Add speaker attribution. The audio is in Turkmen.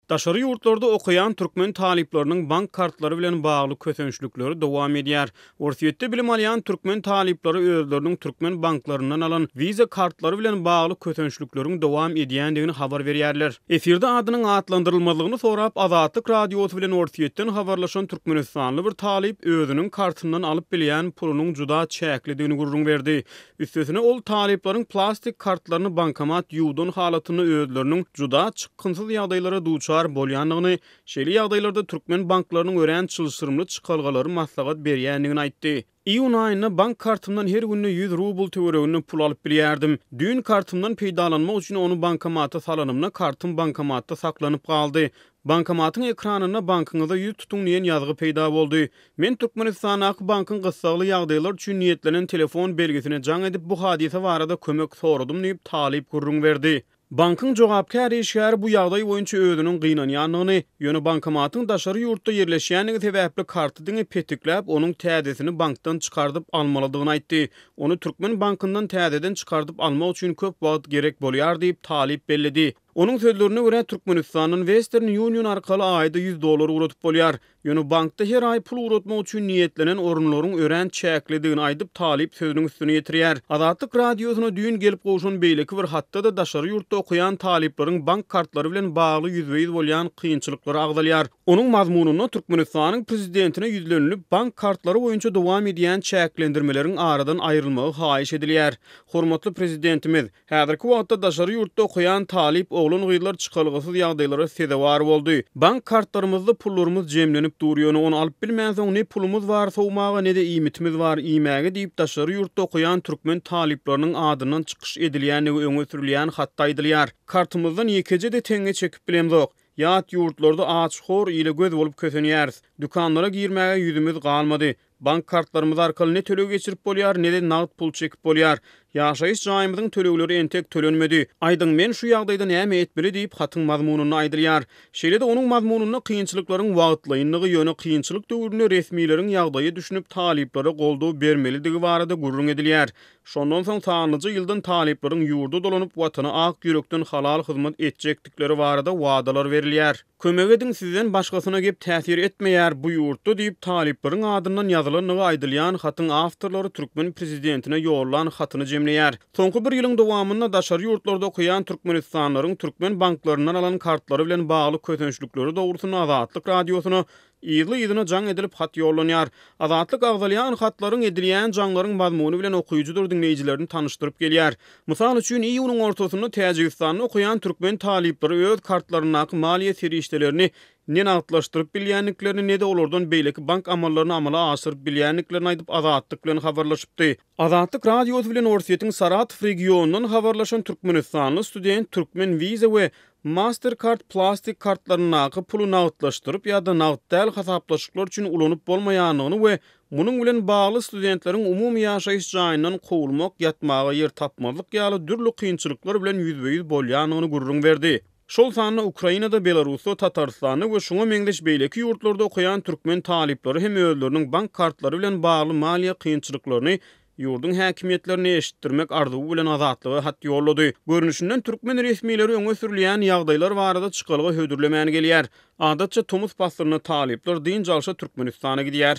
Speaker 1: Daşary ýurtlarda okuyan türkmen talipleriniň bank kartlary bilen bagly kösençlikleri dowam edýär. Orsiýetde bilim alýan türkmen talipleri özleriniň türkmen banklaryndan alan viza kartlary bilen bagly kösençlikleriň dowam edýändigini habar berýärler. Efirde adynyň atlandyrylmalygyny sorap Azatlyk radiosy bilen Orsiýetden habarlaşan Türkmenistanly bir talip özüniň kartyndan alyp bilýän pulunyň juda çäklidigini gurrun berdi. Üstesine ol talipleriň plastik kartlaryny bankomat ýuwdan halatyny özleriniň juda çykynsyz ýagdaýlara duçar bolýanlygyny, şeýle ýagdaýlarda türkmen banklarynyň ören çylşyrymly çykalgalary maslahat berýändigini aýtdy. İyun aýyna bank kartymdan her günü 100 rubl töweregini pul alyp bilýärdim. Düň kartymdan peýdalanmak üçin onu bankomata salanymna kartym bankomatda saklanyp galdy. Bankomatyň ekranyna bankyňyza ýüz tutun diýen ýazgy peýda boldy. Men Türkmenistanaky bankyň gysgaly ýagdaýlar üçin niýetlenen telefon belgisine jaň edip bu hadise barada kömek soradym diýip talip gurrun berdi. Bankyň jogapkär işgäri bu ýagdaý boýunça özüniň gynanýanlygyny, ýöne bankomatyň daşary ýurtda ýerleşýänligi sebäpli kartyny petikläp, onuň täzesini bankdan çykardyp almalydygyny aýtdy. Onu Türkmen bankyndan täzeden çykardyp almak üçin köp wagt gerek bolýar diýip talip bellidi. Onun sözlerine göre Türkmenistanyň Western Union arkaly aýda $100 uratyp bolýar. Ýöne bankda her ay pul uratmak üçin niýetlenen orunlaryň ören çäklidigini aýdyp talip sözüniň üstüne ýetirýär. Azatlyk radiosyna düýün gelip gowşan beýleki bir hatda da daşary ýurtda okuyan talipleriň bank kartlary bilen bagly ýüzbeýiz bolýan kynçylyklary agdalýar. Onuň mazmunyna Türkmenistanyň prezidentine ýüzlenilip bank kartlary boýunça dowam edýän çäklendirmeleriň aradan aýrylmagy haýyş edilýär. Hormatly prezidentimiz, häzirki wagtda daşary ýurtda okuyan talip oglun gyýlar çykalgysyz ýagdaýlara sebäp boldy. Bank kartlarymyzda pullarymyz jemlenip durýany, onu alyp bilmäňsoň ne pulumuz bar, sowmaga ne de iýmitimiz bar, iýmäge diýip daşary ýurtda okuyan türkmen talipleriniň adynyň çykyş edilýänligi öňe sürilýän hatda aýdylýar. Kartymyzdan ýekece de teňe çekip bilemzok. Ýat ýurtlarda açxor ile göz bolup kösenýäris. Dukanlara girmäge ýüzümüz galmady. Bank kartlarymyz arkaly ne töleg geçirip bolýar, ne de nagd pul çekip bolýar. Ýaşaýyş jaýymyzyň tölegleri entek tölenmedi. Aýdyň men şu ýagdaýda näme etmeli diýip hatyň mazmunyny aýdylýar. Şeýle de onuň mazmunyna kynçylyklaryň wagtlaýynlygy ýöne kynçylyk döwründe resmiýleriň ýagdaýy düşünüp taliplere goldaw bermelidigi barada gurrun edilýär. Şondan soň sanyjy ýyldan talipleriň ýurda dolanyp watana ak ýürekden halal hyzmat etjekdikleri barada wadalar berilýär. Kömek edin sizden başgasyna gep täsir etmeýär bu ýurtda diýip talipleriň adyndan ýazylanyny aýdylýan hatyň awtorlary Türkmen prezidentine ýollan hatyny jemleýär. Soňky bir ýylyň dowamynda daşary ýurtlarda okuyan türkmenistanlaryň türkmen banklarynyň alan kartlary bilen bagly kösençlikleri dogrusyna Azatlyk radiosyna ýyly-ýylyna jaň edilip hat ýollanýar. Azatlyk agdalýan hatlaryň edilýän jaňlaryň mazmuny bilen okuyucular dinleýijilerini tanıştyryp gelýär. Mysal üçin iýunyň ortasynda Täjikistanyň okuyan türkmen talipleri öz kartlaryna maliýe serişdelerini ne nagtlaşdyryp bilýänliklerini, ne de olardan beýleki bank amallaryny amala aşyryp bilýänliklerini aýdyp Azatlyk bilen habarlaşypdy. Azatlyk radiosy bilen Orsiýetiň Saratov regionundan habarlaşan Türkmenistanly student türkmen viza we Mastercard plastik kartlaryna pulu nagtlaşdyryp ýa-da nagd däl hasaplaşyklar üçin ulanyp bolmaýanlygyny we munyň bilen bagly studentleriň umumy ýaşaýyş jaýyndan kowulmak, ýatmaga ýer tapmazlyk ýaly dürli kynçylyklar bilen ýüzbeýiz bolýanlygyny gurrun berdi. Şol sanyny Ukrainada, Belarusda, Tatarstanda we şoňa meňdeş beýleki ýurtlarda okuyan türkmen talipleri hem özleriniň bank kartlary bilen bagly maliýe kynçylyklaryny ýurdun häkimetlerini eşitdirmek arzuwy bilen Azatlyga hat ýollady. Görnüşinden türkmen resmiýetleri öňe sürilýän ýagdaýlar barada çykalga hödürlemäni gelýär. Adatça Tomuz paslaryna talipler diň jalşa Türkmenistana gidýär.